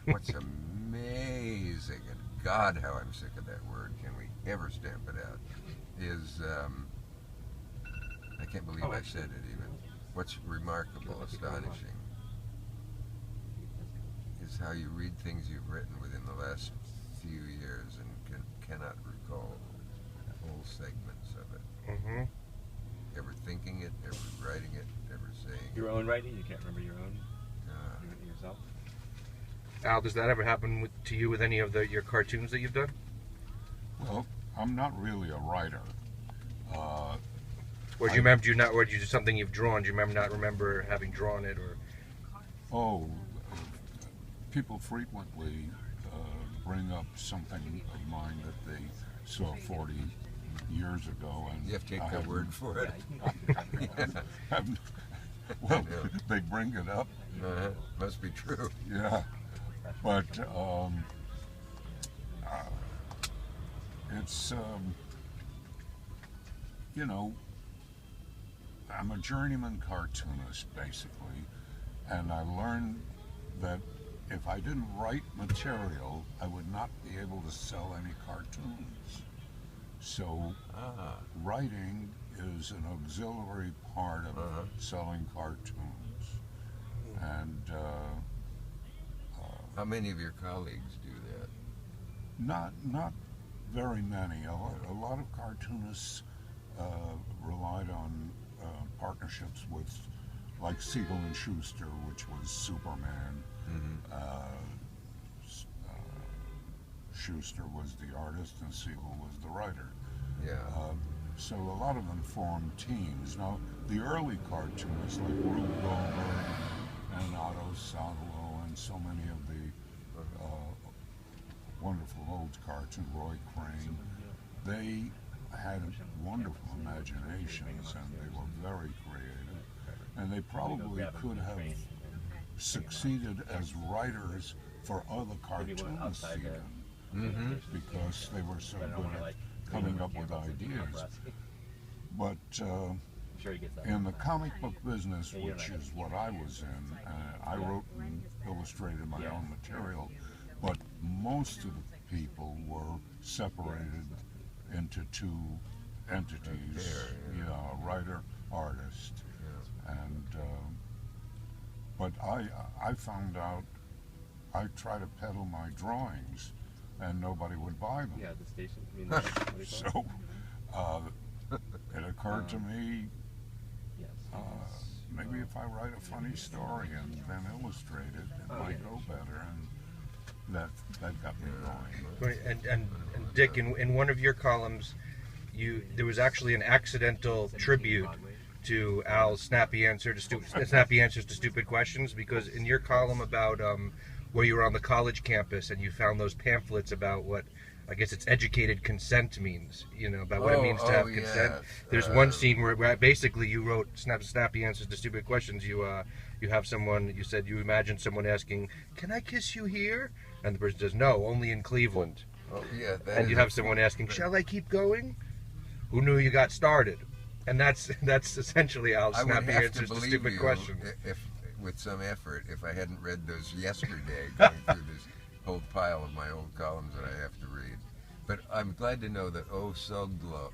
What's amazing, and God, how I'm sick of that word, can we ever stamp it out, is, I can't believe I said it even. What's remarkable, astonishing, is how you read things you've written within the last few years and cannot recall whole segments of it. Mm-hmm. Ever thinking it, ever writing it, ever saying your own writing? You can't remember your own yourself? Al, does that ever happen to you with any of your cartoons that you've done? Well, I'm not really a writer. Or do you remember? Or do you do something you've drawn? Do you not remember having drawn it? Or people frequently bring up something of mine that they saw 40 years ago, and you have to take their word for it. Well, they bring it up. Must be true. Yeah, but it's I'm a journeyman cartoonist basically, and I learned that if I didn't write material, I would not be able to sell any cartoons. So writing is an auxiliary part of selling cartoons. And how many of your colleagues do that? Not very many. A lot of cartoonists relied on partnerships with, like Siegel and Schuster, which was Superman. Schuster was the artist and Siegel was the writer. Yeah. So a lot of them formed teams. Now, the early cartoonists like Rube Goldberg and Otto Savalo and so many of the wonderful old cartoon, Roy Crane, they had wonderful imaginations and they were very creative. And they probably could have succeeded as writers for other cartoonists even, because they were so good at coming up with ideas. But in the comic book business, which is what I was in, I wrote and illustrated my own material, but most of the people were separated into two entities, writer, artist. And but I found out I tried to peddle my drawings and nobody would buy them. Yeah, the station. So it occurred to me, maybe if I write a funny story and then illustrate it, it might go better, and that got me going. And Dick, in one of your columns, there was actually an accidental tribute to Al's snappy answers to stupid questions, because in your column about where you were on the college campus and you found those pamphlets about what, I guess it's educated consent means, about what it means to have consent. There's one scene where basically you wrote snappy answers to stupid questions. You have someone, you said you imagine someone asking, "Can I kiss you here?" And the person says, "No, only in Cleveland." Oh, yeah. And you have someone asking, "Shall I keep going? Who knew you got started?" And that's essentially Al's snappy answers to stupid questions. If with some effort, if I hadn't read those yesterday, going through this whole pile of my old columns that I have to read. But I'm glad to know that Soglo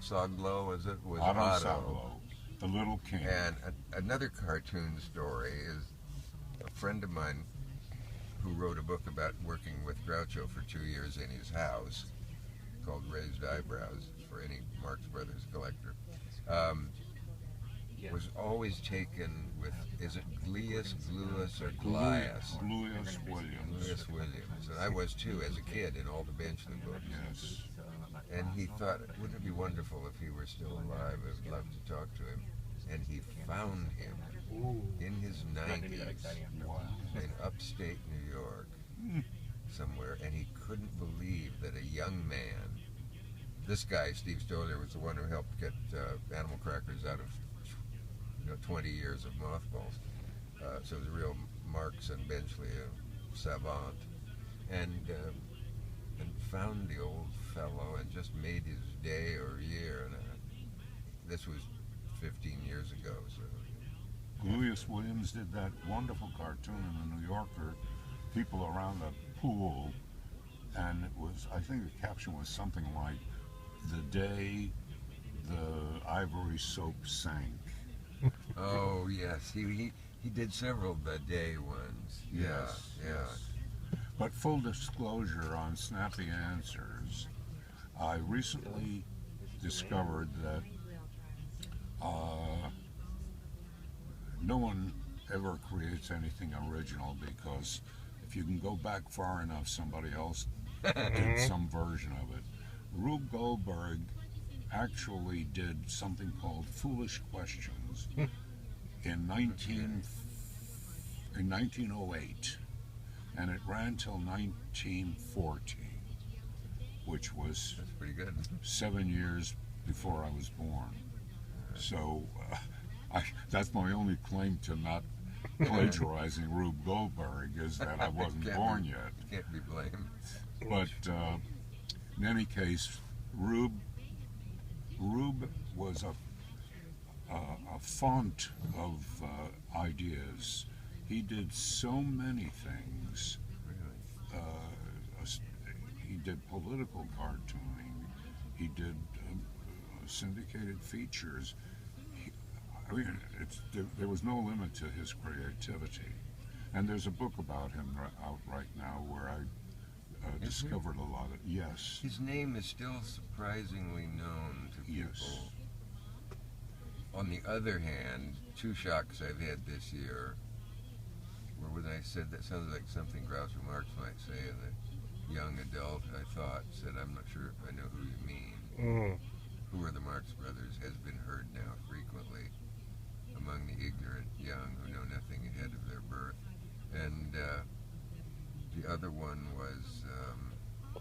was Otto, the little king. And another cartoon story is a friend of mine who wrote a book about working with Groucho for 2 years in his house, called Raised Eyebrows, for any Marx Brothers collector. Was always taken with, is it Glueus or Glias? Glueus Williams. Glueus Williams. And I was too as a kid in all the Benchley books. Yes. And he thought, wouldn't it be wonderful if he were still alive? I would love to talk to him. And he found him in his 90s in upstate New York somewhere. And he couldn't believe that a young man, this guy, Steve Stoller, was the one who helped get Animal Crackers out of 20 years of mothballs. So it was a real Marx and Benchley savant. And found the old fellow and just made his day or year. And this was 15 years ago. So Glueus Williams did that wonderful cartoon in the New Yorker people around the pool, and it was, I think the caption was something like, "The day the ivory soap sank." Oh yes, he did several the day ones. Yes, Yeah. yes. But full disclosure on Snappy Answers, I recently discovered that no one ever creates anything original, because if you can go back far enough, somebody else did some version of it. Rube Goldberg actually did something called Foolish Questions in 1908, and it ran till 1940, which was That's pretty good. 7 years before I was born. So that's my only claim to not plagiarizing Rube Goldberg, is that I wasn't born yet. Can't be blamed. But in any case, Rube was a font of ideas. He did so many things. Really. He did political cartooning. He did syndicated features. There was no limit to his creativity. And there's a book about him out right now where I discovered a lot of. Yes. His name is still surprisingly known to people. Yes. On the other hand, two shocks I've had this year were when I said that sounds like something Groucho Marx might say, and the young adult I thought said, "I'm not sure if I know who you mean." Who are the Marx Brothers has been heard now frequently among the ignorant young who know nothing ahead of their birth. And the other one was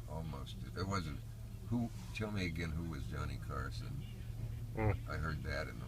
almost, it wasn't, who, tell me again, who was Johnny Carson? I heard that in